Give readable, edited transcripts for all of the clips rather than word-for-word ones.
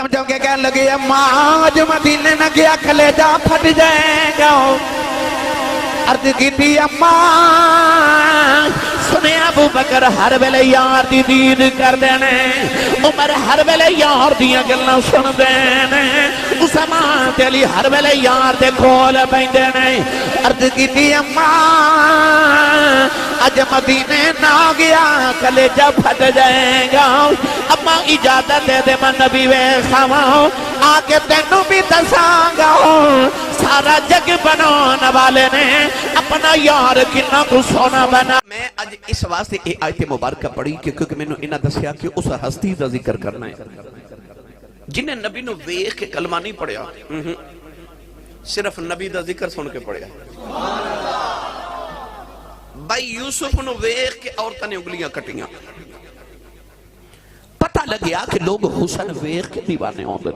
قدم چم کے کہنے لگے اماں جو مدینے نہ گیا کلیجہ پھٹ جائے گا عرض کی تھی اماں سنے ابو بکر ہر ویلے یار دی دید کر دینے عمر ہر ویلے یار دیا گلنا سن دینے اسامہ تے علی ہر ویلے یار دے کھول پہن دینے عرض کی تھی اماں اج مدینے نہ گیا کلیجہ پھٹ جائے گا اماں اجازت دے دے میں نبی وے خواہوں آکے تینوں بھی دسانگا سارا جگ بنانے والے نے اپنا یار کنا کو سونا بنا. میں آج اس واسطے یہ آیت مبارکہ پڑھی کیونکہ میں نے انہاں دسیا کہ اس ہستی دا ذکر کرنا ہے جنہیں نبی نو ویخ کے کلمہ نہیں پڑھیا صرف نبی دا ذکر سن کے پڑھیا. بھائی یوسف نو ویخ کے عورتوں نے انگلیاں کٹیاں پتہ لگیا کہ لوگ حسن ویخ کے دیوانے ہوندے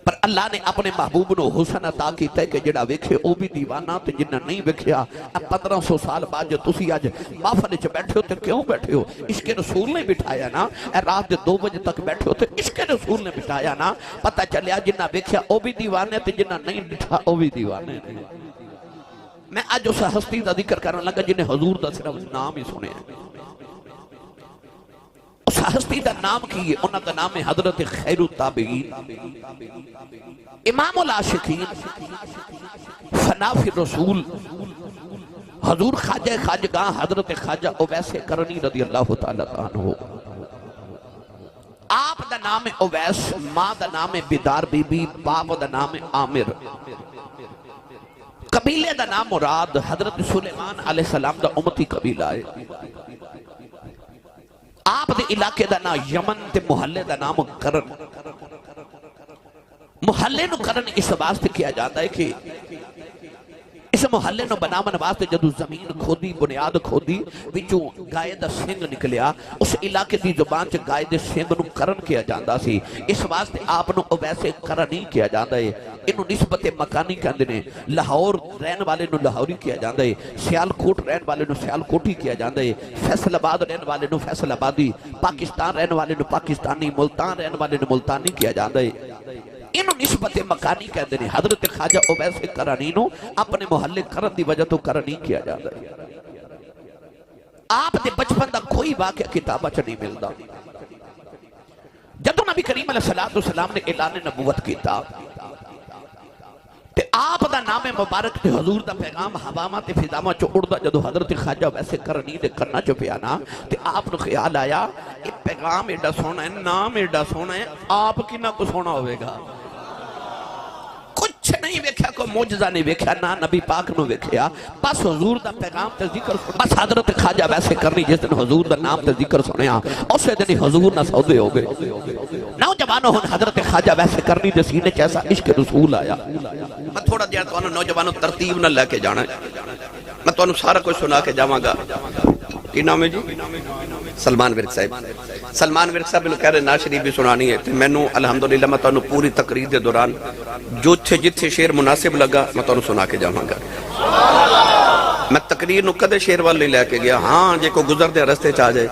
پر اللہ نے اپنے محبوب نو حسن عطا کیتا ہے کہ جڑا ویکھے او بھی دیوانہ تے جنہ نہیں ویکھیا. اب 1500 سال بعد جو تسی آج محفل وچ بیٹھے ہو تے کیوں بیٹھے ہو؟ عشق رسول نے بٹھایا نا. رات دے 2 بجے تک بیٹھے ہو تے عشق رسول نے بٹھایا نا. پتہ چلیا جنہ ویکھیا او بھی دیوانے تے جنہ نہیں بٹھا او بھی دیوانے. میں آج اس ہستی دا ذکر کرنے لگا جنہیں حضور دا صرف نام ہی سنے ہیں. اس ہستی دا نام کی ہے انہاں دا نام ہے حضرت خیر التابعین امام العاشقین فنا فی الرسول حضور خواجہ خواجگاہ حضرت خواجہ اویس کرنی رضی اللہ تعالیٰ عنہ. آپ دا نام ہے اویس ماں دا نام ہے بیدار بی بی باپ دا نام ہے عامر قبیلے دا نام مراد حضرت سلیمان علیہ السلام دا امتی قبیلہ ہے. آپ دے علاقے دا نام یمن تے محلے دا نام کرن. محلے نو کرن اس واسطے کیا جاتا ہے کہ اس محلے نو بنامن واسطے جدو زمین کھودی بنیاد کھودی وچوں گائے دا سنگ نکلیا اس علاقے دی زبان چ گائے دے سنگ نو کرن کیا جاندا سی. اس واسطے آپ نو ویسے کرنی کیا جاندا ہے. انہوں نسبت مکانی کہندے نے. لاہور رہن والے نو لاہوری کیا جاندا ہے سیالکوٹ رہن والے نو سیالکوٹی کیا جاندا ہے فیصل آباد رہن والے نو فیصل آبادی پاکستان رہن والے نو پاکستانی ملتان رہن والے نو ملتانی کیا جاندا ہے. انہوں نسبت مکانی کہتے ہیں. حضرت خواجہ اویس کرنی نو اپنے محلے کرن دی وجہ تو کرنی کیا جاتا ہے. آپ دے بچپن دا کوئی واقعہ کتابہ چ نہیں ملتا. جدو نبی کریم علیہ السلام نے اعلان نبوت کیتا تے آپ دا نام مبارک تے حضور دا پیغام ہواما تے فضاما چو اڑدا جدو حضرت خواجہ اویس کرنی دے کرنا چو پیانا تے آپ نو خیال آیا یہ پیغام ایڈا سونا ہے نام ایڈا سونا ہے آپ کی نہ کو سونا ہوئے گا. کچھ نہیں ویکھیا کوئی معجزہ نہیں ویکھیا نہ نبی پاک نو ویکھیا بس حضور دا پیغام تے ذکر سنیا. بس حضرت خواجہ اویس کرنی جس دن حضور دا نام تے ذکر سنیا اسے دن حضور نہ سودے ہو گئے. نوجوانوں حضرت خواجہ اویس کرنی دے سینے چ ایسا عشق رسول آیا. میں تھوڑا دیر تو نوجوانوں ترتیب نہ لے کے جانا ہے. میں تو سارا کچھ سنا کے جاواں گا. کی نام ہے جی؟ سلمان ورک صاحب. سلمان ورک صاحب نے کہہ رہے نا شریف بھی سنانی ہے تو میں نو الحمدللہ میں تو پوری تقریر دے دوران جو تھے جتھے شعر مناسب لگا میں تو سنا کے جاواں گا. میں تقریر نو کدے شعر وال نہیں لے کے گیا. ہاں جے کو گزر دے رستے چ آ جائے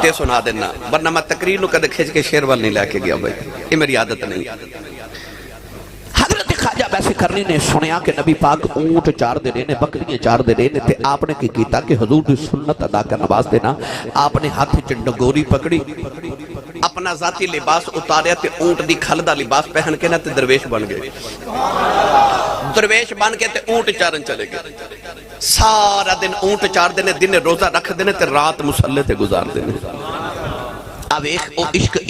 تے سنا دینا ورنہ میں تقریر نو کدے کھچ کے شعر وال نہیں لے کے گیا. بھائی یہ میری عادت نہیں. حضرت خواجہ اویس کرنی نے سنیا کہ نبی پاک اونٹ چار دے رہے نے بکریاں چار دے رہے نے تے آپ نے کی کیتا کہ حضور دی سنت ادا کرنا واسطے نا آپ نے ہاتھ وچ ڈگوری پکڑی اپنا ذاتی لباس اتاریا تے اونٹ دی کھل دا لباس پہن کے نا تے درویش بن گئے. درویش بن کے تے اونٹ چارن چلے گئے. سارا دن اونٹ چار دینے دن روزہ رکھ دینے تے رات مسلح تے گزار دینے. اب ایک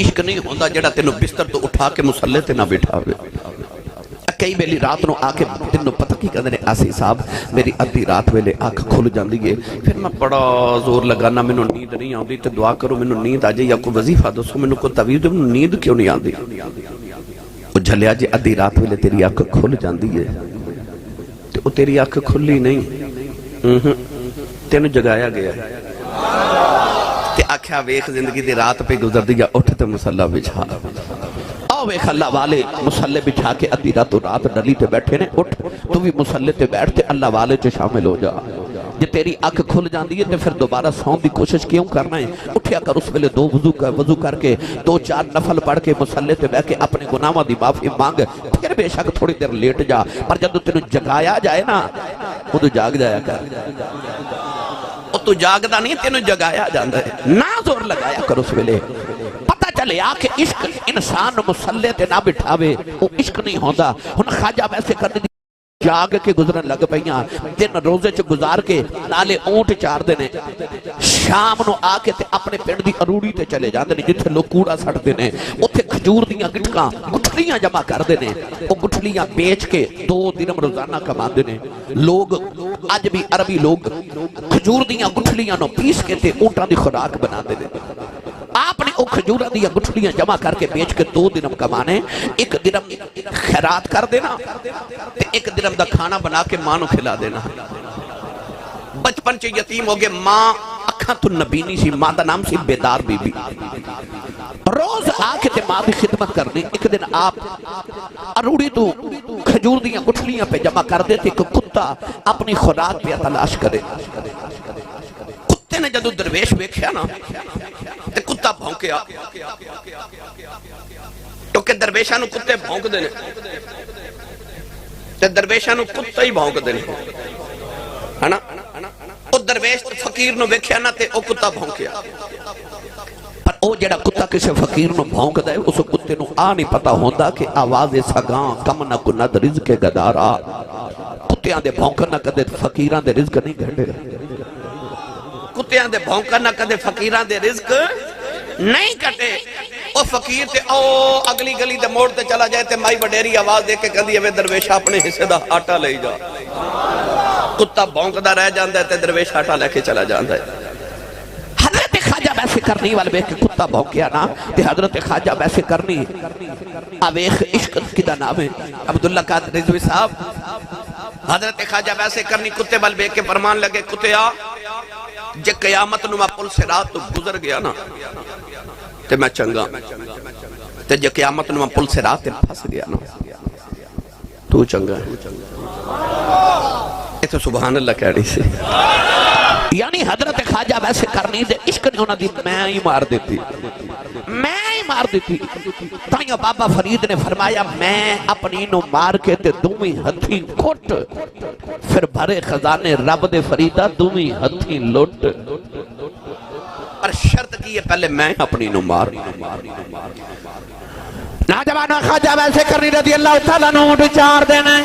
عشق نہیں ہوندہ جڑا تینوں بستر تو اٹھا کے مسلح تے نہ بٹھاوے. کئی ویلی رات نو آکے دن نو پتہ کی کہنے آسی صاحب میری ادھی رات ویلے آنکھ کھل جاندی ہے پھر میں بڑا زور لگانا میں نو نیند نہیں آندی تے دعا کرو میں نو نیند آجے یا کوئی وظیفہ دسو میں نو کوئی تویز میں نو نیند کیوں نہیں آندی. وہ جھلیا جے ادھی رات ویلے تیری آنکھ کھل جاندی ہے تے وہ تیری آنکھ کھلی نہیں تینو جگایا گیا ہے تے آکھیا ویخ زندگی دی رات پہ گزر دیا اٹھ تے مسلح بچھا. ویخ اللہ والے مسلح بچھا کے ادھی رات ڈلی تے بیٹھے نے اٹھ تو بھی مسلح تے بیٹھتے اللہ والے چے شامل ہو جا. جے تیری اکھ کھل جاندی ہے تو پھر دوبارہ سون دی کوشش کیوں کرنا ہے؟ اٹھیا کر اس ویلے دو وضو کر کے 2-4 نفل پڑھ کے مصلی تے بیٹھ کے اپنے گناہاں دی معافی مانگ، پھر بے شک تھوڑی دیر لیٹ جا، پر جب تینوں جگایا جائے نا وہ تو جاگ جایا کر، وہ تو جاگدا نہیں، تینوں جگایا جاندا ہے، نہ زور لگایا کر اس ویلے۔ پتہ چلے آکے عشق انسان مصلی تے نہ بٹھاوے وہ عشق نہیں ہوندا۔ ہن خواجہ ویسے کر دی جاگ کے گزرن لگ پئیاں، دن روزے چ گزار کے نالے اونٹ چار دینے، شام نو آ کے تے اپنے پنڈ دی اروڑی تے چلے جاندے نے جتھے لوگ کوڑا سٹ دینے، اوتھے کھجور دیاں گٹکاں گٹھلیاں جمع کر دینے، او گٹھلیاں بیچ کے 2 درہم روزانہ کما دینے۔ لوگ اج بھی عربی لوگ کھجور دیاں گٹھلیاں نو پیس کے تے اونٹاں دی خوراک بنا دینے۔ آپ نے او کھجورہ دیا گٹھلیاں جمع کر کے بیچ کے 2 درہم کمانے، 1 درہم خیرات کر دینا تے 1 درہم دا کھانا بنا کے ماں نو کھلا دینا۔ بچپن چ یتیم ہو گئے، ماں اکھاں تو نبینی سی، ماں دا نام سی بیدار بی بی، روز آ کے تے ماں دی خدمت کرنی۔ ایک دن آپ اروڑی تو کھجور دیاں گٹھلیاں پہ جمع کر دیتے، کہ کتا اپنی خوراک پہ تلاش کرے۔ کتے نے جدو درویش ویکھیا نا تے کتا بھونکیا، تو کہ درویشاں نو کتے بھونک دینے تے درویشاں نو کتا ہی بھونک دینے، ہے نا؟ او درویش فقیر نو ویکھیا نا تے او کتا بھونکیا، پر او جڑا کتا کسے فقیر نو بھونک دے اس کتے نو نہیں پتا ہوندا کہ آواز سگاں کم نہ کند رزق گدارا، کتیاں دے بھونکن نہ کدے فقیراں دے رزق نہیں گھٹے، کتیاں دے بھونکن نہ کدے فقیراں دے رزق نہیں کٹے۔ او فقیر تے او اگلی گلی دے موڑ تے چلا جائے تے مائی وڈیری آواز دے کے کہندی ہے درویشہ اپنے حصے دا آٹا لے جا، کتا بھونکدا رہ جاندا ہے تے درویش آٹا لے کے چلا جاندا ہے۔ حضرت خواجہ ویسے کرنی والے کہ کتا بھونکیا نا تے حضرت خواجہ ویسے کرنی آویخ عشق کدا نام ہے عبداللہ قادر رضوی صاحب، حضرت خواجہ ویسے کرنی کتے بل بے کے فرمان لگے، کتیا جے قیامت نو میں پل سے رات تو گزر گیا نا تے میں چنگا، تے جے قیامت نو میں پل سے رات تے پھس گیا نا تو چنگا ہے۔ یہ تو سبحان اللہ کہہ رہی سے، یعنی حضرت خواجہ ویسے کرنی دے عشق نے انہوں نے میں ہی مار دیتی، میں ہی مار دیتی۔ تائیوں بابا فرید نے فرمایا میں اپنی نو مار کے تے دومی ہتھی کھٹ، پھر بھرے خزانے رب دے فریدہ دومی ہتھی لٹ، پر شرط کی ہے پہلے میں اپنی نو مار۔ ناجوانوں خواجہ ویسے کرنی رضی اللہ تعالیٰ نو چار دینا ہے،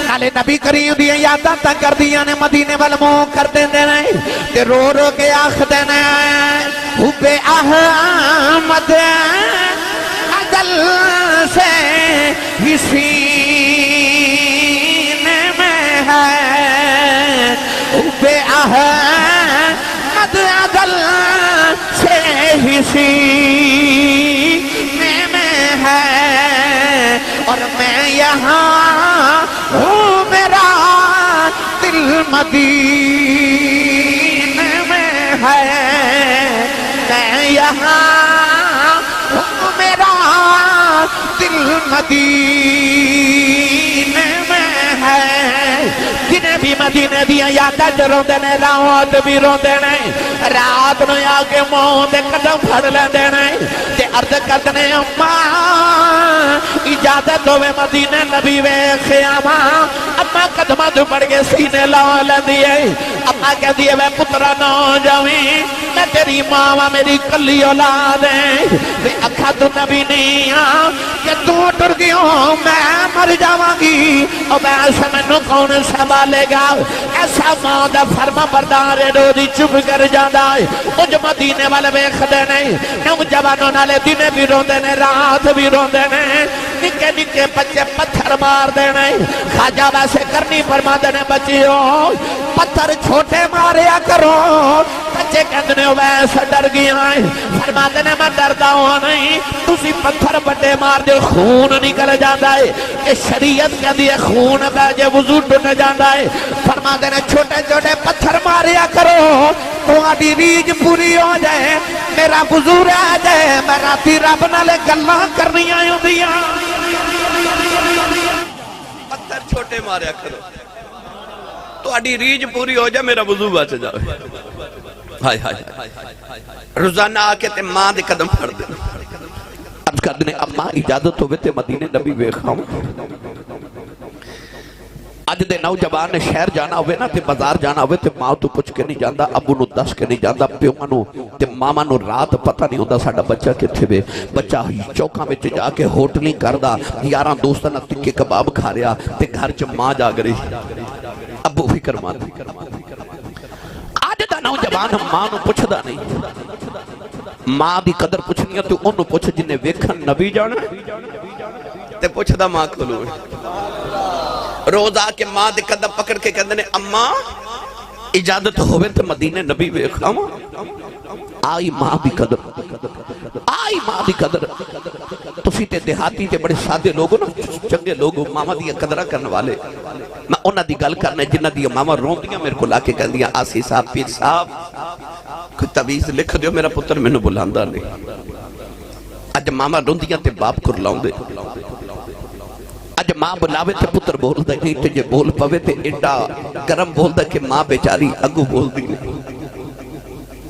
نالے نبی کریم دیاں یاداں تا کر دیاں نے مدینے والموں کر دینے تے رو رو کے آخ دینے حب احمد عدل سے ہی سینے میں ہے، حب احمد عدل سے ہی سینے میں ہے، اور میں یہاں ہوں میرا دل مدینے میں ہے، میں یہاں ہوں میرا دل مدینے میں ہے۔ جنہیں بھی مدینے دیا یادیں روندے نے رات بھی روندے نے، رات نو آ کے منہ دے قدم پھڑ لیندے نے تے عرض کردے نے اماں اجازت ہوے مدینے نبی ویکھیا وا، اما قدماں تو پڑ کے سینے لا لیندی ہے، اما کہندی ہے وے پترا نہ جاویں میں تیری ماں وا میری کلی اولاد ہے، وے اکھا تو نبی نہیں ہاں کہ تو ٹر گیوں میں مر جاواں گی، او ویسے مینوں کون سنبھالے گا، ایسا ماں دا فرما بردار روزی چپ کر جاندا ہے۔ اج مدینے والے ویکھدے نے نوجوانوں نالے دن بھی روندے نے رات بھی روندے نے، نکے نکے بچے پتھر مار دینے، خواجہ ویسے کرنی فرماندے نے بچیو پتھر چھوٹے ماریا کرو، بچے کہندے ویسے ڈر گیا ہے، فرماندے نے میں ڈردا ہوں نہیں، تسی پتھر بڑے مار دے خون نکل جاندا ہے، کہ شریعت کہندی ہے خون بہ جے وضو ٹوٹ جاندا ہے، فرماندے نے چھوٹے چھوٹے پتھر ماریا کرو تہاڈی ریج پوری ہو جائے، میرا وضو رہ جائے، میں راتی رب نال گلاں کرنیاں ہوندیاں، پتھر چھوٹے ماریا کرو۔ تو اڈی ریج پوری ہو جائے میرا وضو بچ جائے ہائے ہائے روزانہ آ کے تے ماں دے قدم پھڑ دے عرض کر دینے اماں اجازت ہوئے تے مدینے نبی ویکھاؤں اج دے نوجوان نے شہر جانا ہوئے نا تے بازار جانا ہوئے تے ماں تو پوچھ کے نہیں جاندا ابو نو دس کے نہیں جاندا پیو نو تے ماما نو رات پتہ نہیں ہوندا ساڈا بچہ کتھے وے بچہ چوکاں وچ جا کے ہوٹلنگ کردا یاراں دوستاں نال ٹکے کباب کھا رہا تے گھر چ ماں جاگ رہی ابو فکر مند اج دا نوجوان ماں نو پوچھدا نہیں ماں دی قدر پوچھنی ہے تو انہوں پوچھ جنہیں ویکھن نبی جانا تے پوچھدا ماں کھلو روز آ کے ماں دے قدم پکڑ کے کہندے نے اماں اجازت ہوئے تے مدینے نبی ویکھاں آئی ماں دی قدر آئی ماں دی قدر تسی تے دیہاتی تے بڑے سادے لوگوں نا چنگے لوگوں ماما دی قدرہ کرنے والے میں انہاں دی گل کرنے جنہ دی ماما روندیاں میرے کو لا کے کہندیاں آسی صاحب پیر صاحب کوئی تعویذ لکھ دیو میرا پتر میں نے بلاندا نہیں اج ماما روندیاں تے باپ کر لاؤں دے اج ماں بلاوے تے پتر بول دے نہیں تے جے بول پوے تے ایڈا گرم بول دے کہ ماں بیچاری اگو بول دی نہیں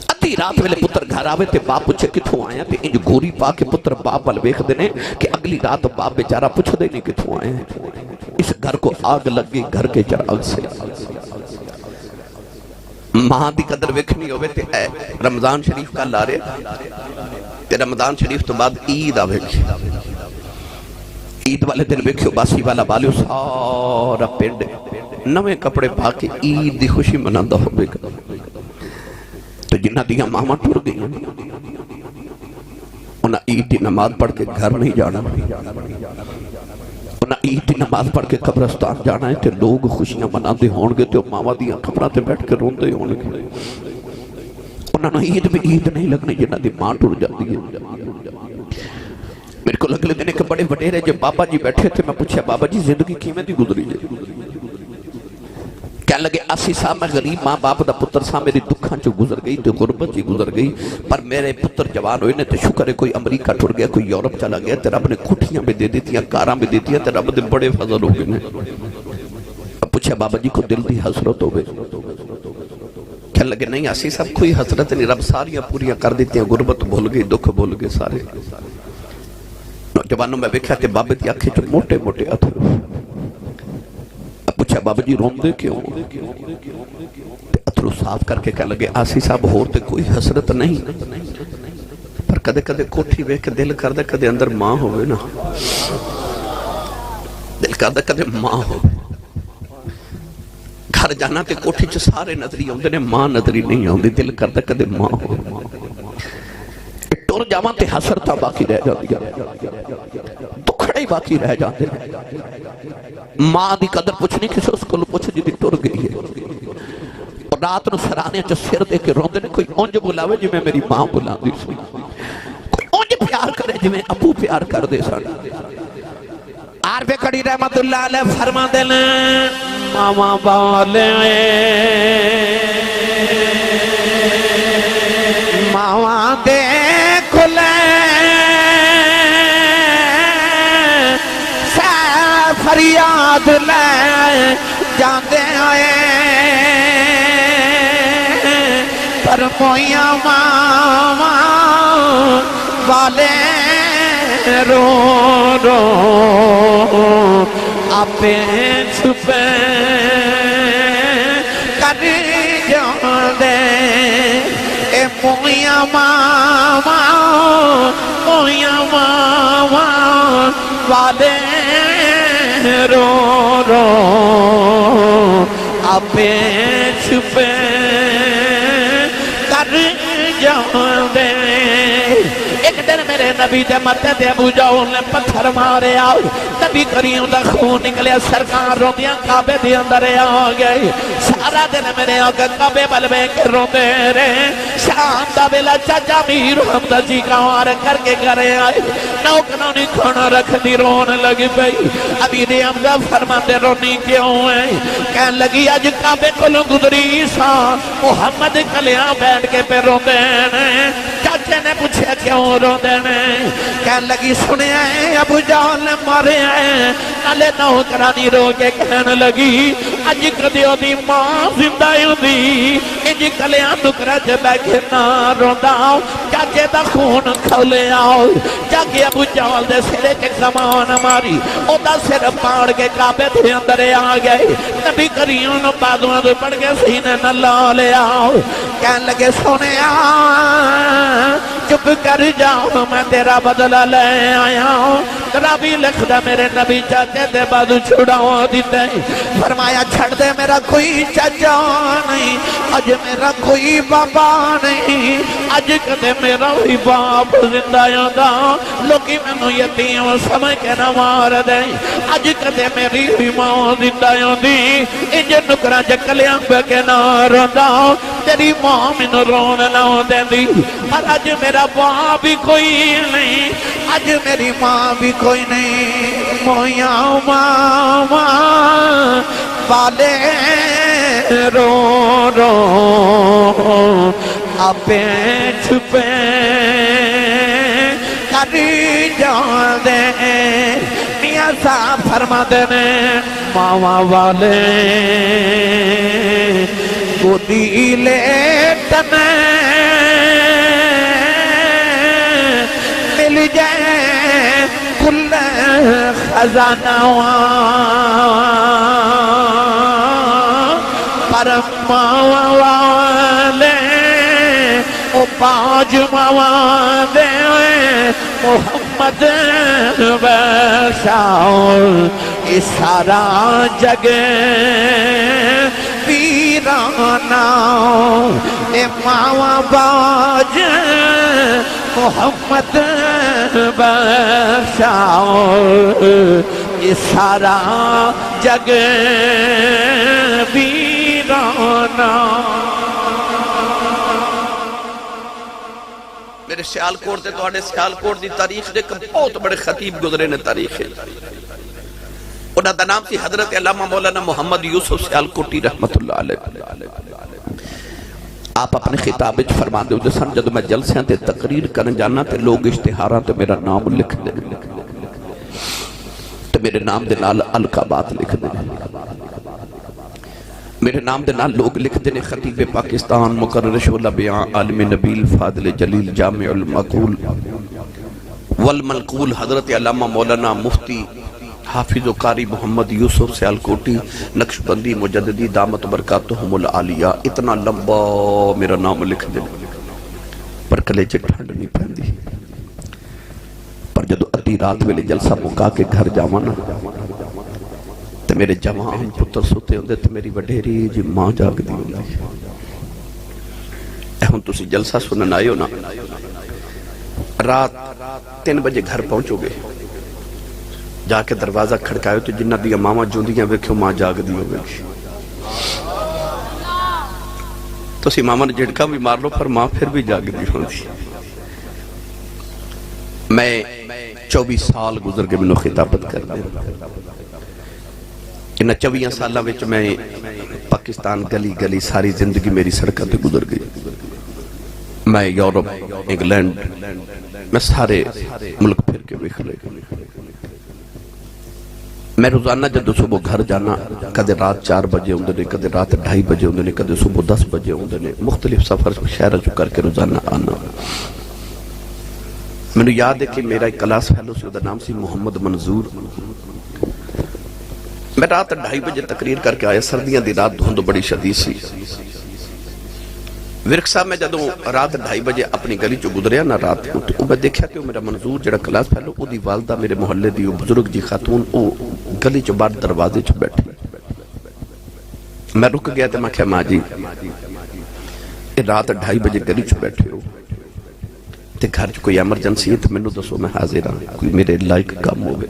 ادھی رات ویلے پتر گھر آوے تے باپ پوچھے کتھوں آیا تے انج گوری پا کے پتر باپ وال ویکھ دے نے کہ اگلی رات باپ بیچارہ پوچھ دے نہیں کتھوں آئے ہیں اس گھر کو آگ لگ گئی گھر کے چراغ سے ماں دی قدر ویکھنی ہوئے تے اے رمضان شریف کا لارے تے رمضان شریف تو بعد عید آوے گی عید والے دن ویکھو باسی والا بالیو سارا پنڈ نوے کپڑے پا کے عید دی خوشی مناندہ ہوئے گا تو جنہ دیا ماما ٹور گئی انہاں عید دی نماز پڑھ کے گھر نہیں جانا انہاں عید دی نماز پڑھ کے قبرستان جانا ہے تے لوگ خوشیاں مناندے ہون گے تے ماما دیا قبراں تے بیٹھ کے روندے ہون گے انہاں نو عید میں عید نہیں لگنی جنہ دی ماں ٹور جاتی ہے میرے کو لگلے دینے کہ بڑے وڈیرے جب بابا جی بیٹھے تھے میں پوچھا بابا جی زندگی کیویں دی گزری جائے کہنے لگے آسی صاحب میں غریب ماں باپ دا پتر سا میری دکھاں چو گزر گئی تو غربت جی گزر گئی پر میرے پتر جوان ہوئے نے تے شکر ہے کوئی امریکہ ٹھڑ گیا کوئی یورپ چلا گیا تے رب نے کھٹیاں بھی دے دیتیاں کاراں بھی دیتیاں تے رب دے بڑے فضل ہو گئے نے پوچھا بابا جی کو دل دی حسرت ہوئے کہنے لگے نہیں آسی صاحب کوئی حسرت نہیں رب ساریاں پوریاں کر دیتیاں غربت بھول گئی دکھ بھول گئے سارے نوجوانوں میں ویکھا تے بابے دی آنکھیں جو موٹے موٹے اتھر پوچھا بابا جی روندے کیوں اتھرو صاف کر کے کہنے لگے آسی صاحب ہوتے کوئی حسرت نہیں پر کدے کدے کوٹھی ویکھ کے دل کر دے کدے اندر ماں ہوئے نا دل کر دے کدے ماں ہوئے گھر جانا تے کوٹھی چ سارے نظری ہوندے نے ماں نظری نہیں ہوندی دل کر دے کدے ماں ہوئے ٹور جاواں تے حسرتاں باقی رہ جاندیاں دکھڑے باقی رہ جاندے ماں دی قدر پوچھنی کسے اس کو پوچھ جی دی ٹور گئی ہے اور رات نو سرانے چ سر دے کے روندے نے کوئی اونج بلاوے جی میں میری ماں بلاندی سی کوئی اونج پیار کرے جی میں ابو پیار کر دے ساڈا عارف کڑی رحمت اللہ علیہ فرما دے ماما بالے ماما دے کھلے فریاد لے جاندے آئے پر مویاں ماما والے رو رو آپے چھپے کر جاندے اے مویاں ماما والے رو رو آپے چھپے کر جاندے ایک دن میرے نبی دے متے دے ابو جہل نے پتھر مارے آؤ نبی کریم دا خون نکلے سرکار روندیاں کعبے دے اندر آ گئے سارا دن میرے آقا کعبے بل میں کے روندے رہے شام دا ویلا چاچا میر حمد جی کا وار کر کے گھرے آئے نوکروں نے کھانا رکھ دی رون لگ پئی ابھی دے حمزہ فرماتے رونی کیوں ہے کہنے لگی اج کعبے کولوں گزری سا محمد کلیاں بیٹھ کے پہ روندے نے چاچے نے پوچھا کیوں روندے نے کہنے لگی سنے ابو جہل نے مارے نالے نوکرانی رو کے کہنے لگی اج کدی دی ماں زندہ ہوندی انج کلیاں نکرا چ بیٹھے نہ روندا چاچے دا خون کھولے آؤ جا کے ابو جہل دے سرے تے کمان ماری او دا سر پاڑ کے کعبے دے اندر آ گئے نبی کریم نو بازواں تے پڑ کے سینے نال لا لیا کہن لگے سونیا چپ کر جاؤ میں تیرا بدلہ لے آیا ہوں رابی لکھ دا میرے نبی چاچے دے بازو چھڑاؤ دیتے فرمایا چھڑ دے میرا کوئی چاچا نہیں آج میرا کوئی بابا نہیں آج کدے میرا ہی باپ زندہ یادا لوگی میں نو یتیم سمجھ کے نہ مار دیں آج کدے میری ہی ماں زندہ یادی انجے نکرا جکلیاں پہ کے نہ روندا تیری ماں میں نو رون نہ دیں دی پر آج میرا باپ بھی کوئی نہیں آج میری ماں بھی کوئی نہیں مویا ماما والے رو رو آپے چھپے کری جان دے میاں صاحب فرما دینے ماما والے گودی لیٹنے مل جائے کل خزانہ پر ماما والے او پاج ماما دے محمد بشاؤ اس سارا جگ ویرانا اے ماما باج محمد بشاؤ یہ سارا جگ ویرانا میرے سیالکوٹ تے توڑے سیالکوٹ دی تاریخ دے بہت بڑے خطیب گزرے نے تاریخ ہے انہاں دا نام تھی حضرت علامہ مولانا محمد یوسف سیالکوٹی رحمت اللہ علیہ آپ اپنے خطاب وچ فرما دے ہو سن جدو میں جلسیاں تے تقریر کرن جانا تے لوگ اشتہاراں تے میرا نام لکھ دے تے میرے نام دے نال القابات لکھ دے میرے نام دے نال لوگ لکھ دے خطیب پاکستان مقرر شعلہ بیان عالم نبیل فاضل جلیل جامع المقول والمنقول حضرت علامہ مولانا مفتی حافظ و قاری محمد یوسف سیالکوٹی نقشبندی مجددی دامت برکاتہم العالیہ اتنا لمبا میرا نام لکھ دے پر کلے چے ٹھنڈ نہیں پہندی پر جدو ادھی رات ویلے جلسہ مکا کے گھر جاوانا تے میرے جوان پتر سوتے ہوندے تے میری وڈیری جی ماں جاگ دی ہوندی اے ہن تسی جلسہ سنن آئے ہو نا رات 3 بجے گھر پہنچو گے جا کے دروازہ کھڑکائے تو جنہ دیا ماما جوندیاں ویکھو ماں جاگ دی ہوگی تو سی ماما نے جھڑکا بھی مار لو پر ماں پھر بھی جاگ دی ہوگی میں 24 سال گزر کے منو خطابت کر دیں انہا 24 سالہ وچ میں پاکستان گلی گلی ساری زندگی میری سڑکہ تے گزر گئی میں یورپ انگلینڈ میں سارے ملک پھر کے بکھرے میں روزانہ جدو صبح گھر جانا کدے رات 4 بجے ہوندے نے کدے رات 2:30 بجے ہوندے نے کدے صبح 10 بجے ہوندے نے مختلف سفر شہرہ جو کر کے روزانہ آنا میں نے یاد ہے کہ میرا ایک کلاس فیلو سے دا نام سی محمد منظور میں رات 2:30 بجے تقریر کر کے آیا سردیاں دی رات دھند بڑی شدید سی ورک صاحب میں جدوں رات 2:30 بجے اپنی گلی جو گزریا نا رات تو میں دیکھا کہ میرا منظور جڑا کلاس پہلو او دی والدہ میرے محلے دی بزرگ جی خاتون او گلی چو باہر دروازے چو بیٹھے میں رک گیا تھا میں کہا ماں جی رات 2:30 بجے گلی چو بیٹھے ہو تے گھر چو کوئی ایمرجنسی ہے تو میں نے دسو میں حاضر ہوں کوئی میرے لائک کام ہوئے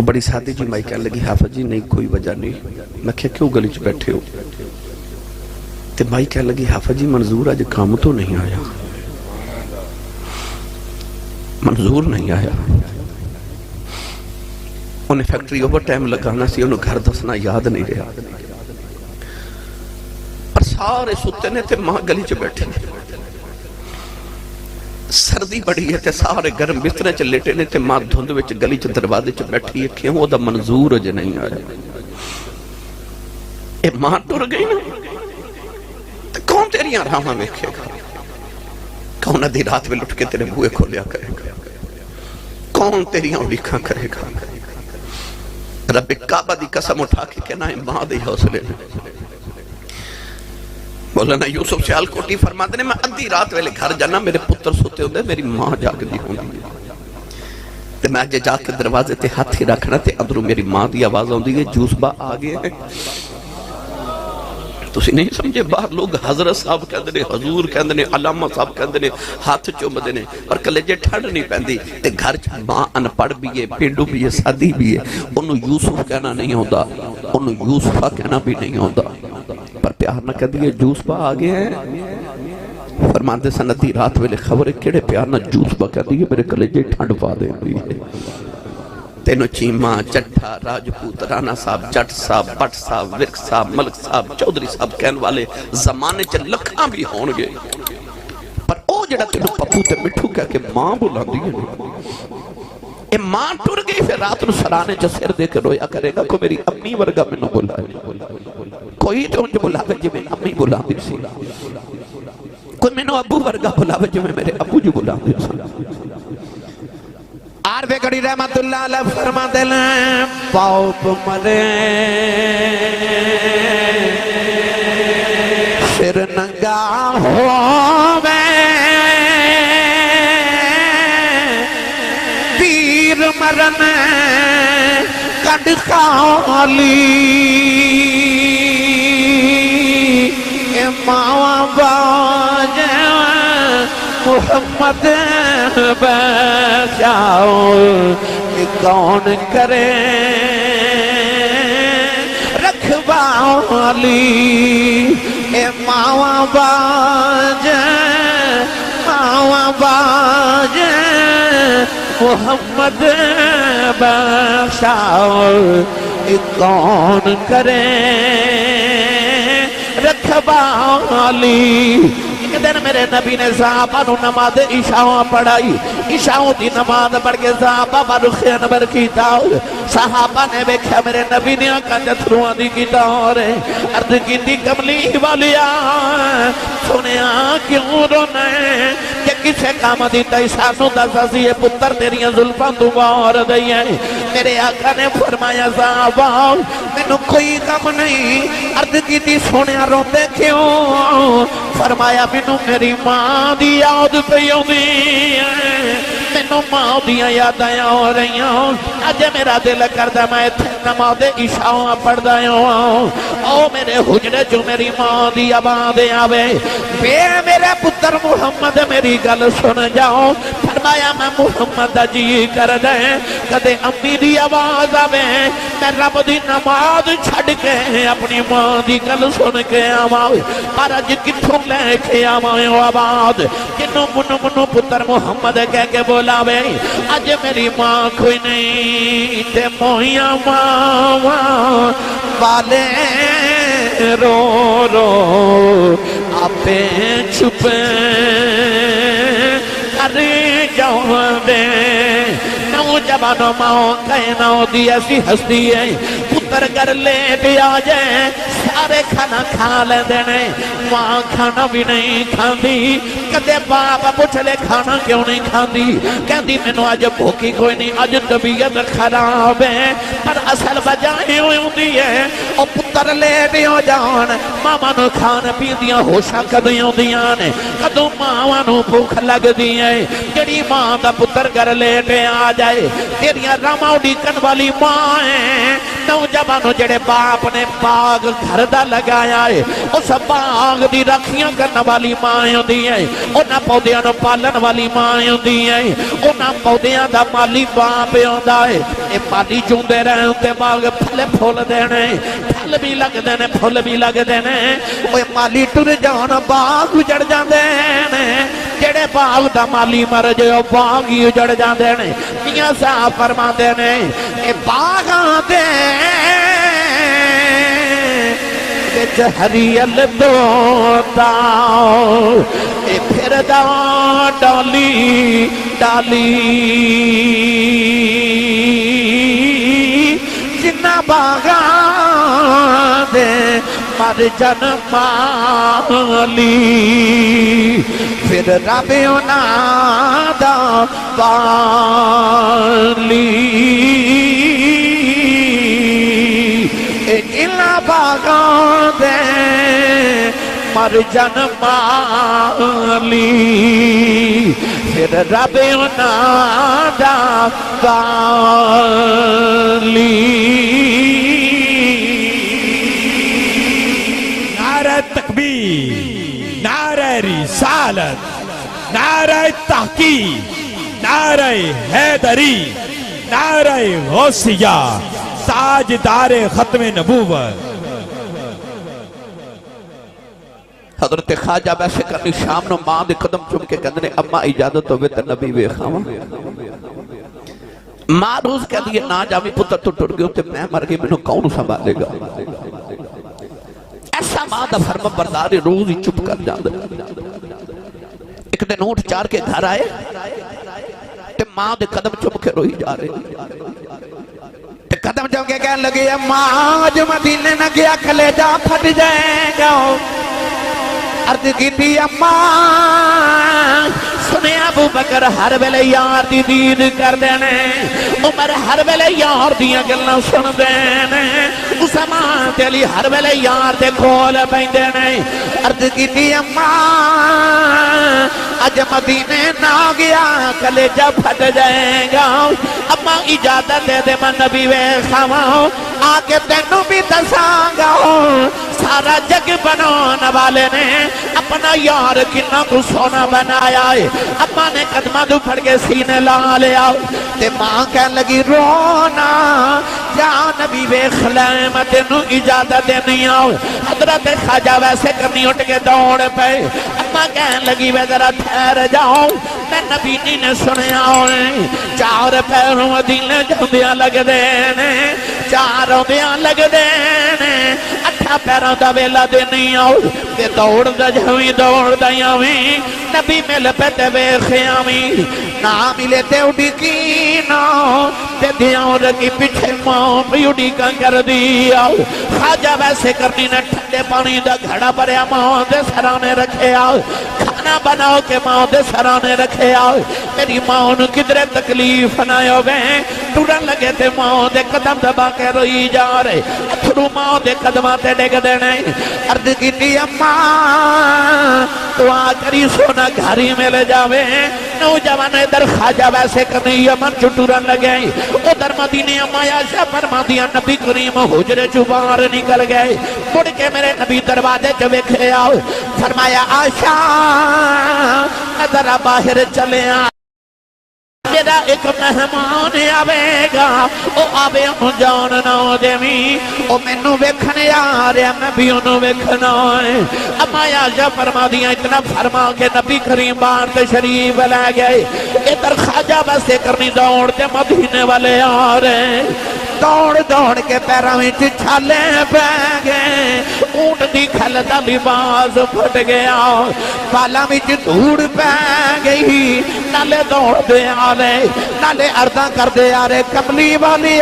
بڑی سادی جی مائی کہنے لگی حافظ جی نہیں کوئی وجہ نہیں میں کہا کیوں گلی چو بیٹھے ہو تے بھائی کہنے لگی حافظ جی منظور آج کام تو نہیں آیا منظور نہیں آیا انہیں فیکٹری اوور ٹائم لگانا سی انہوں گھر دسنا یاد نہیں رہا اور سارے ستے نے تے ماں گلی چ بیٹھے سردی بڑی ہے تے سارے گرم بسترے چ لیٹے نے تے ماں دھند وچ گلی چ دروازے چ بیٹھی ہے کیوں او دا منظور اج نہیں آیا اے ماں ٹر گئی نا تے کون تیریاں راہاں ویکھے گا کون ادھی رات میں لٹ کے تیرے بوئے کھولیا کرے گا کون تیریاں اڑیکھاں کرے گا رب کعبہ دی قسم اٹھا کے کہنا ہے ماں دی حوصلے میں مولانا یوسف سیال کوٹی فرماتے ہیں میں ادھی رات ویلے گھر جانا میرے پتر سوتے ہوندے میری ماں جاگ دی ہوندی تے میں اجے جا کے دروازے تے ہاتھ ہی رکھنا تے اندروں میری ماں دی آواز ہوندی ہے جوس با آگے ہیں تسی نہیں سمجھے باہر لوگ حضرت صاحب کہندے نے حضور کہندے نے علامہ صاحب کہندے نے ہاتھ چومدے نے اور کلیجے ٹھنڈ نہیں پیندی تے گھر ماں ان پڑھ بھی ہے پینڈو بھی ہے سادی بھی ہے انہوں یوسف کہنا نہیں ہوندا انہوں یوسفہ کہنا بھی نہیں ہوندا پر پیار نہ کہہ دیئے جوس با آگے ہیں فرماندے سنتی رات ویلے خبر کیڑے پیار نہ جوس با کہہ دیئے میرے کلیجے ٹھنڈ پا دے تینو چیمہ چٹھا راجپوت رانا صاحب جٹ صاحب بٹ صاحب ورک صاحب ملک صاحب چودری صاحب کہن والے زمانے چ لکھاں بھی ہون گے پر او جڑا تینو پپو تے مٹھو کہہ کے ماں بلا دیئے اے ماں ٹر گئی پھر رات نو سرانے چ سر دے کے رویا کرے گا کو میری امی ورگا میں نو بلا کوئی تو انجھ بلاوے جو میں امی بلا دی سی کوئی میں نو ابو ورگا بلاوے جو میں میرے ابو جو بلا دی سی آر بے گڑی رحمت اللہ علیہ فرما دلیں پاؤپ مرے سر ننگا ہووے پیر مرن کڈ خالی ماں باجے محمد بچاؤ کون کرے رکھوالی اے ماں باجے محمد بچاؤ کون کرے رکھوالی دن میرے نبی نے صحابہ نو نماز عشاء پڑھائی عشاء دی نماز پڑھ کے صحابہ بارخ انبر کیتا صحابہ نے بیکھا میرے نبی نے آقا جتروان دی کیتا اور عرض کی دی کملی والیا سنیا کیوں رونے کہ کسے کام دیتا احساسوں دا ساسی پتر تیریاں ظلفان دوبار دئی ہیں میرے آقا نے فرمایا صحابہ مینوں کوئی کام نہیں عرض کی دی سنیا روتے کیوں فرمایا مینوں میری ماں دی یاد پہ ہوندی ہے مینوں ماں دی یاد آیا ہو رہی ہوں اج میرا دل کردا میں نماز عشاء پڑھدا ہوں او میرے حجرے جو میری ماں دی آواز آوے بے میرے پتر محمد میری گل سن جاؤ فرمایا میں محمد جی کر دے کدے امی دی آواز آوے میں رب دی نماز چھڑ کے اپنی ماں دی گل سن کے آواں پر اج کتھوں لے کے آواں آواز کنوں منو پتر محمد کہہ کے بولاوے اج میری ماں کوئی نہیں تے موہیاں ماں والے رو رو آپے چھپے کرے جاؤں دے نوجوانوں ماں کہنا دی ایسی ہستی ہے پتر گر لے بھی آ جائے سارے کھانا کھا لے دینے ماں کھانا بھی نہیں کھاندی کدے باپ پوچھ لے کھانا کیوں نہیں کھاندی کہندی مینوں اج بھوکی کوئی نہیں اج طبیعت خراب ہے پر اصل وجہ ہی ہوندی ہے او پتر لے بھی ہو جان ماما نو کھان پیندیاں ہوشاں کدی ہوندیاں نے کدوں ماواں نو بھوک لگدی ہے جڑی ماں دا پتر گھر لے کے آ جائے تیریاں راما اڈیکن والی ماں ہے نوجوانوں جڑے باپ نے باغ گھر دا لگایا ہے اس باغ دی رکھیاں کرنے والی ماں ہوندی ہے انہاں پودیاں نو پالن والی ماں ہوندی ہے انہاں پودیاں دا مالی باپ ہوندا ہے اے مالی چوندے رہن تے باغ پھل پھول دینے پھل بھی لگ دینے پھل بھی لگ دینے اوے مالی ٹر جان باغ اجڑ جاندے نے جڑے باغ دا مالی مر جائے باغ ہی اجڑ جاندے نے میاں صاحب فرماندے نے اے باغاں دے بچ ہریل دوتا اے پھر دا ڈالی ڈالی جنہ باغاں دے مر جن مالی پھر رب انہاں دا والی اے جنہ باغاں دے مر جن مالی پھر رب انہاں دا والی نعرہ تکبیر، نعرہ رسالت، نعرہ تحقیق، نعرہ حیدری، نعرہ غوثیہ، تاجدار ختم نبوت۔ حضرت خواجہ ویسے کرنی شام نو ماں دے قدم چم کے کہنے اما اجازت ہوئے تے نبی وے خواہ ماں روز کہہ دیئے نہ جاوی پتر تو ٹوٹ گئے تے میں مر گئی میں کون سنبھالے گا ایسا ماں دا فرما برداری روز ہی چپ کر جاندے ایک دن اونٹ چار کے گھر آئے تے ماں دے قدم چم کے روئی جا رہے تے قدم چم کے کہنے لگے ماں آج مدینے نہ گیا کلیجہ پھٹ جائے گا عرض کی تھی اماں سنے ابو بکر ہر ویلے یار دی دید کر دینے عمر ہر ویلے یار دیا گلنا سن دینے اسامہ علی ہر ویلے یار دے کھول پہن دینے عرض کی تھی اماں اج مدینے نہ گیا کلیجہ پھٹ جائے گا اماں اجازت دے دے میں نبی وے خواہ آکے تینوں بھی دسانگا سارا جگ بنانے والے نے اپنا یار کنا کو سونا بنایا ہے اما نے قدمہ دو پھڑ کے سینے لا لیا تے ماں کہنے لگی رونا یا نبی بے خلائے میں تینوں اجازت دینی آؤ حضرت خواجہ ویسے کرنی اٹھ کے دوڑ پہ اما کہنے لگی وے ذرا ٹھہر جاؤ میں نبی نہیں نے سنے آؤ چار پیروں دینے جاندیاں لگ دینے چاروں دیاں لگ دینے اٹھا پیروں دا ویلا دینی آؤ تے دوڑ دا جھویں دوڑ دا یاویں نبی مل پہ تے بے خیامی نا ملے تے اڈی کی نا تے دیاں رکی پچھے ماں بھی اڈی کا کر دیا خواجہ ویسے کرنی نے ٹھنڈے پانی دا گھڑا پریا ماں دے سرانے رکھے آؤ کھانا بناؤ کے ماں دے سرانے رکھے آؤ میری ماں نو کدرے تکلیف نہ ہوئے ٹوڑن لگے تے ماں دے قدم دبا کے روئی جا رہے اتھرو ماں دے قدمہ تے ڈگ دینے عرض کی تھی اماں تو آ کری سونا گھاری میں لے جاوے نوجوان ادھر خواجہ ویسے کرنی یمن چٹورن لگے ادھر مدینے اماں عائشہ فرما دیا نبی کریم حجرے چوبار نکل گئے مڑ کے میرے نبی دروازے چ ویکھے آؤ فرمایا عائشہ ذرا باہر چلے آ میرا ایک مہمان آوے گا او آوے ہم جان نہ دیویں او مینو ویکھنے آ رہا میں بھی انہوں ویکھنا ہے اما عائشہ فرما دیا اتنا فرما کے نبی کریم بار تشریف لے گئے ادھر خواجہ ویسے کرنی دوڑتے مدینے والے آ رہے دوڑ دوڑ کے پیروں میں چھالے پہ گئے اونٹ دی کھل دا لباس پھٹ گیا بالا میں دھوڑ پہ گئی نالے دوڑ دے آلے نالے اردہ کر دے آرے کملی والی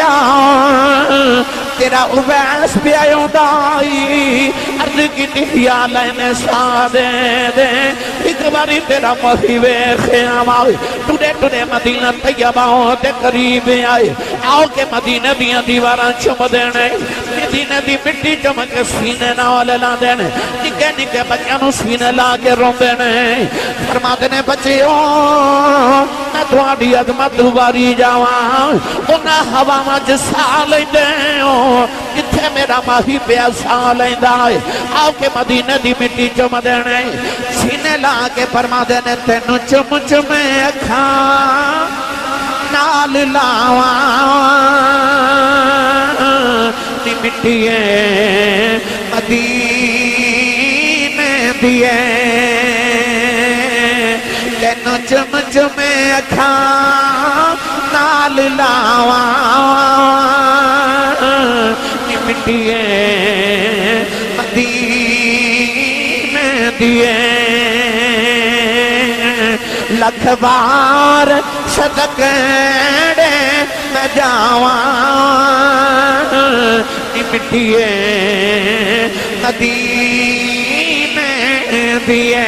تیرا اویس بھی آئیوں دائی عرض کی دیا لینے سا دے دے ایک باری تیرا محیوے خیام آئے ٹوڑے ٹوڑے مدینہ طیبہ دے قریب آئے آؤ کے مدینہ دیاں دیواراں چم دینے مدینہ دی مٹی چمک سینے نالے لا دینے نکے نکے بچانو سینے لا کے رون دینے فرما دینے بچیوں میں تھوڑی عظمت دوباری جاواں انہاں ہوا مجھ سال دیوں جتھے میرا ماہی پیا سال ہے آؤ کے مدینہ دی مٹی چم دینے سینے لا کے فرما دینے تینو چم چمے کھاں نال لاواں نی مٹیے مدینے دیے تینو چم چمے کھاں نال لاواں نی مٹیے مدینے دیے لکھ بار صدقے میں جاواں مٹیے مدینے دیے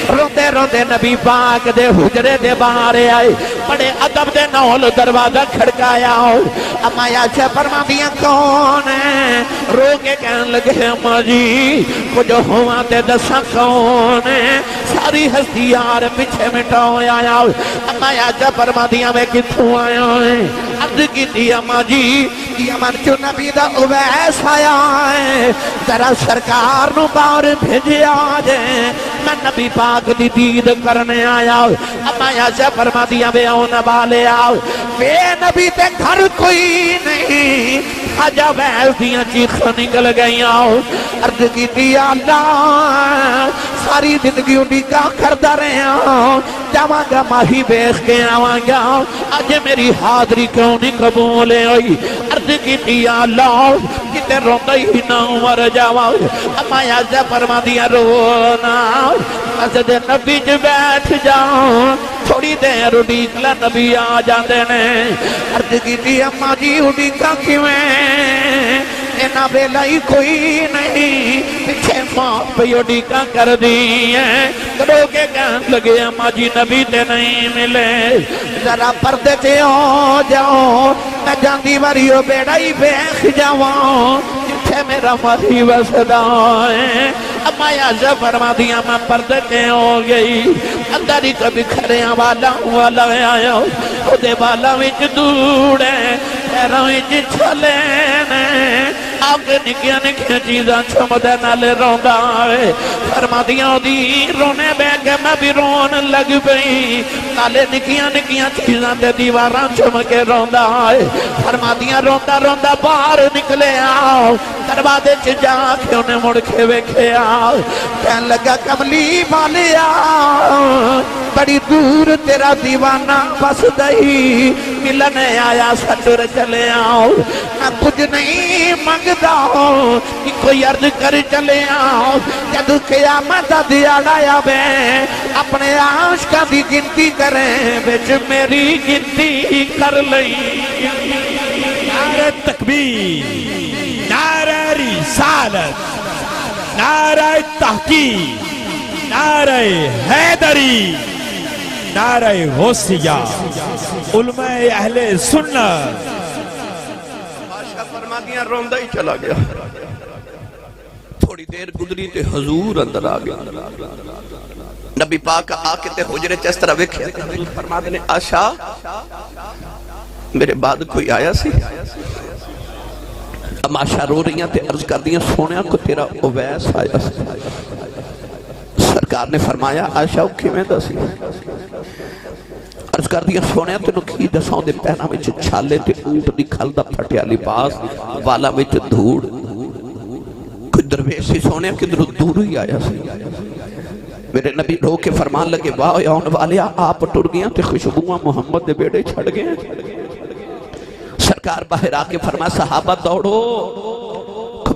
روندے روندے نبی پاک دے حجرے دے باہر آئے بڑے ادب دے نال دروازہ کھڑکایا اما عائشہ فرماندیاں کون ہے رو کے کہن لگے اما جی کچھ ہوا تے دساں کون ہے ساری ہستی یار پیچھے مٹاؤ آیا اما عائشہ فرماندیاں میں کتھوں آیا ہے عرض کی تھی اما جی یمن چو نبی دا اویس آیا ہے ذرا سرکار نو باہر بھیجیا جائے میں نبی پاک دی دید کرنے آیا اما عائشہ فرما دیا بے آؤ نبالے آؤ بے نبی تے گھر کوئی نہیں خجا ویل دیاں چیخ نکل گئی آؤ عرض کی دیا اللہ ساری زندگی انہی کا کردہ رہے آؤ جاواں گا ماہی بیخ کے آواں گا آج میری حاضری کیوں نہیں قبولے ہوئی عرض کی دیا اللہ کتے روندہ ہی نہ مر جاواں اما عائشہ فرما دیا رونا مسجد نبی جو بیٹھ جاؤں تھوڑی دیر اڈیکلا نبی آ جاندے نے عرض کی تھی اما جی اڈیکا کیویں اینا بیلائی کوئی نہیں پیچھے ماں پہ اڈیکا کر دی ہیں کرو کے کہن لگے اما جی نبی تے نہیں ملے ذرا پردے تے ہو جاؤں میں جاندی وریو بیڑائی بیخ جاؤں جتھے میرا مری وسدا ہے اما عائشہ فرما دیا میں پردے تے ہو گئی اندری کبھی کھڑیاں والا آیا خودے والا وچ دوڑے پیروں وچ چھلے نے آپ نکیاں نکیاں چیزاں چھمدے نالے روندا ہے فرما دیا دی رونے بے کے میں بھی رون لگ پئی نالے نکیاں نکیاں چیزاں تے دیواراں چھم کے روندا ہے فرما دیا روندا روندا باہر نکلے آؤ دروازے چ جا کے انہیں مڑ کے ویکھے آؤ کہن لگا کملی والیا بڑی دور تیرا دیوانہ بس دئی ملنے آیا سٹر چلے آؤ میں کچھ نہیں مانگدا ہوں کہ کوئی عرض کر چلے آؤ جد قیامت دیاڑا یا بے اپنے عاشقاں دی گنتی کریں بچ میری گنتی کر لئی نعرہ تکبیر نعرہ رسالت نعرہ تحقیق نعرہ حیدری نعرہ غوثیہ علماء اہل سنت بادشاہ فرما دیا روندہ ہی چلا گیا تھوڑی دیر گزری تے حضور اندر آ گیا نبی پاک آ کے تے حجرے چس طرح وکھیا فرما دینے عائشہ میرے بعد کوئی آیا سی اما عائشہ رو رہی ہیں تے عرض کر دیا سونیا کو تیرا اویس آیا سی سرکار نے فرمایا عائشہ اوکھی میں دا سی عرض کر دیا سونیا تینو کی دساؤں دے پہنا میں چھالے تے اونٹ دی کھل دا پھٹیا لباس والا میں دھوڑ کوئی درویش سی سونیا کدھر دور ہی آیا سی میرے نبی رو کے فرمان لگے واہ یون والیا آپ ٹر گیا تے خوشبوہ محمد دے بیڑے چھڑ گئے سرکار باہر آکے فرمایا صحابہ دوڑو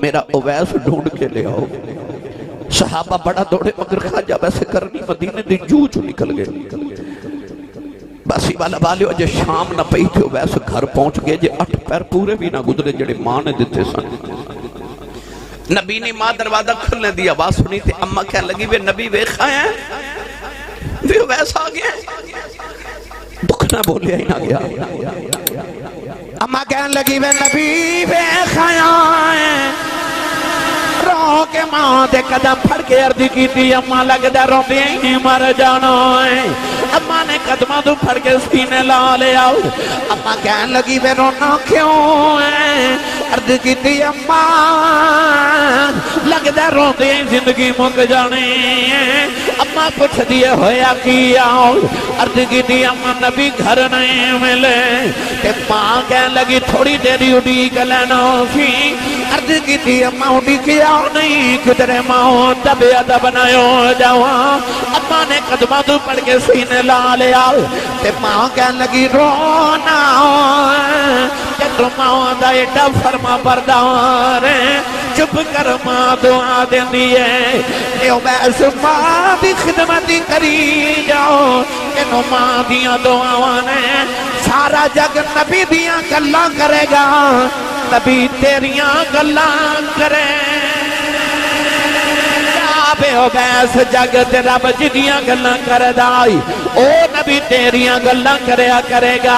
میرا اویس ڈھونڈ کے لے آؤ صحابہ بڑا دوڑے مگر خواجہ ویسے کرنی مدینے دی جوچ نکل گئے باسی والا والے جو شام نہ پئی تھے ویسے گھر پہنچ گئے جے 8 پیر پورے بھی نہ گزرے جڑے ماں نے دیتے سن نبی نے ماں دروازہ کھلنے دیا آواز سنی تھی اماں کہنے لگی وہ نبی ویکھا ہے وہ ویسا آ گیا دکھ نہ بولے ہی نہ گیا اماں کہنے لگی وہ نبی ویکھا ہے رو کے ماں دے قدم پھڑ کے عرض کی تھی اماں لگ دا رو دے ہی مر جانا ہے اماں نے قدمہ دو پھڑ کے سینے لا لے آؤ اماں کہنے لگی بے رونا کیوں ہے عرض کی تھی اماں لگ دا رو دے زندگی مک جانے اماں پوچھ دیے ہویا کی آؤ عرض کی تھی اماں نبی گھر نہیں ملے کہ ماں کہنے لگی تھوڑی دیری اڈی کلینا سی عرض کی تھی اماں اڈی کیا نہیں کدرے ماں دبے ادب بنایو جاواں اماں نے قدمہ دو پڑھ کے سینے لا لیا تے ماں کہنے لگی رونا کہ تو ماں دا ایڈا فرما بردار چپ کر ماں دعا دینی ہے اے اویس ماں دی خدمت کری جاؤ انہوں ماں دیاں دعاواں نے سارا جگ نبی دیاں گلاں کرے گا نبی تیریاں گلاں کرے بے اویس جگ تے رب جدیاں گلاں کر دائی او نبی تیریاں گلاں کریا کرے گا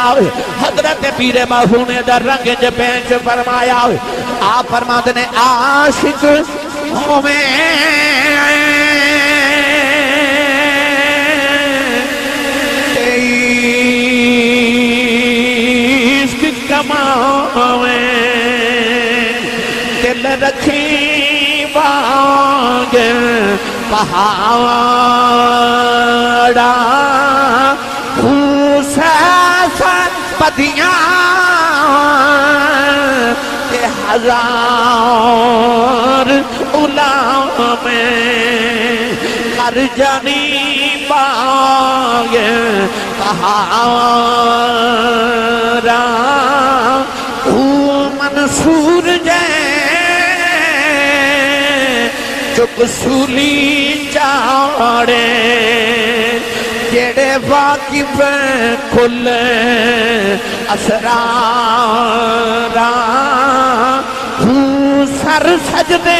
حضرت پیر ماہونے در رنگ جبینچ فرمایا آپ فرماتے نے عاشق ہوئے عشق کماوے دل رکھی باغ پہاڑا خوشیسن پدیاں کہ ہزار علام کر جانی باغ پہاڑا منصور چک سولی چاڑے جڑے واقف کھل اسرارا سر سجدے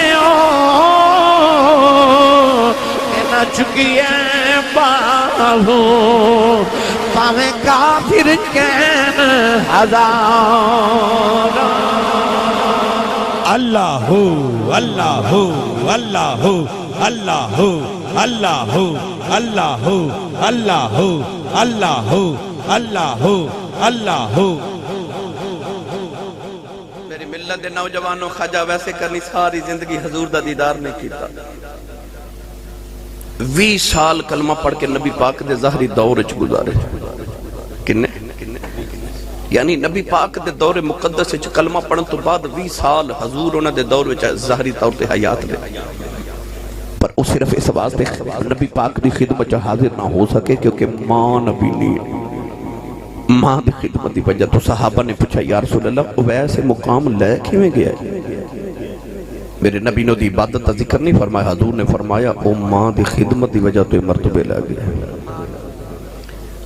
نہ چکیے باہو پاویں کافر کین ہزار اللہ ہو اللہ ہو اللہ ہو اللہ ہو اللہ ہو اللہ ہو اللہ ہو اللہ ہو اللہ ہو اللہ ہو میری ملت دے نوجوانوں خواجہ ویسے کرنی ساری زندگی حضور دا دیدار نہیں کیتا 20 سال کلمہ پڑھ کے نبی پاک دے ظاہری دور وچ گزارے کنے یعنی نبی پاک دے دور مقدس وچ کلمہ پڑھن تو بعد 20 سال حضور انہاں دے دور وچ ظاہری طور تے حیات دے پر وہ صرف اس واسطے نبی پاک دی خدمت چ حاضر نہ ہو سکے کیونکہ ماں نبی نہیں ماں دی خدمت دی وجہ تو صحابہ نے پوچھا یا رسول اللہ ویسے مقام لے کیویں گیا میرے نبی نے دی عبادت کا ذکر نہیں فرمایا حضور نے فرمایا او ماں دی خدمت دی وجہ تو مرتبے لے گیا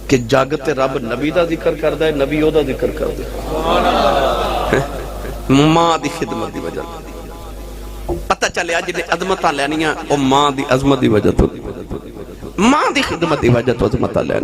کہ جاگتے رب نبی دا ذکر کردہ ہے نبی او دا ذکر کردہ ہے ماں دی خدمت دی وجہ پتہ چلے آج نے عظمتہ لینیاں او ماں دی عظمت دی وجہ تو ماں دی خدمت دی وجہ تو عظمتہ لینیاں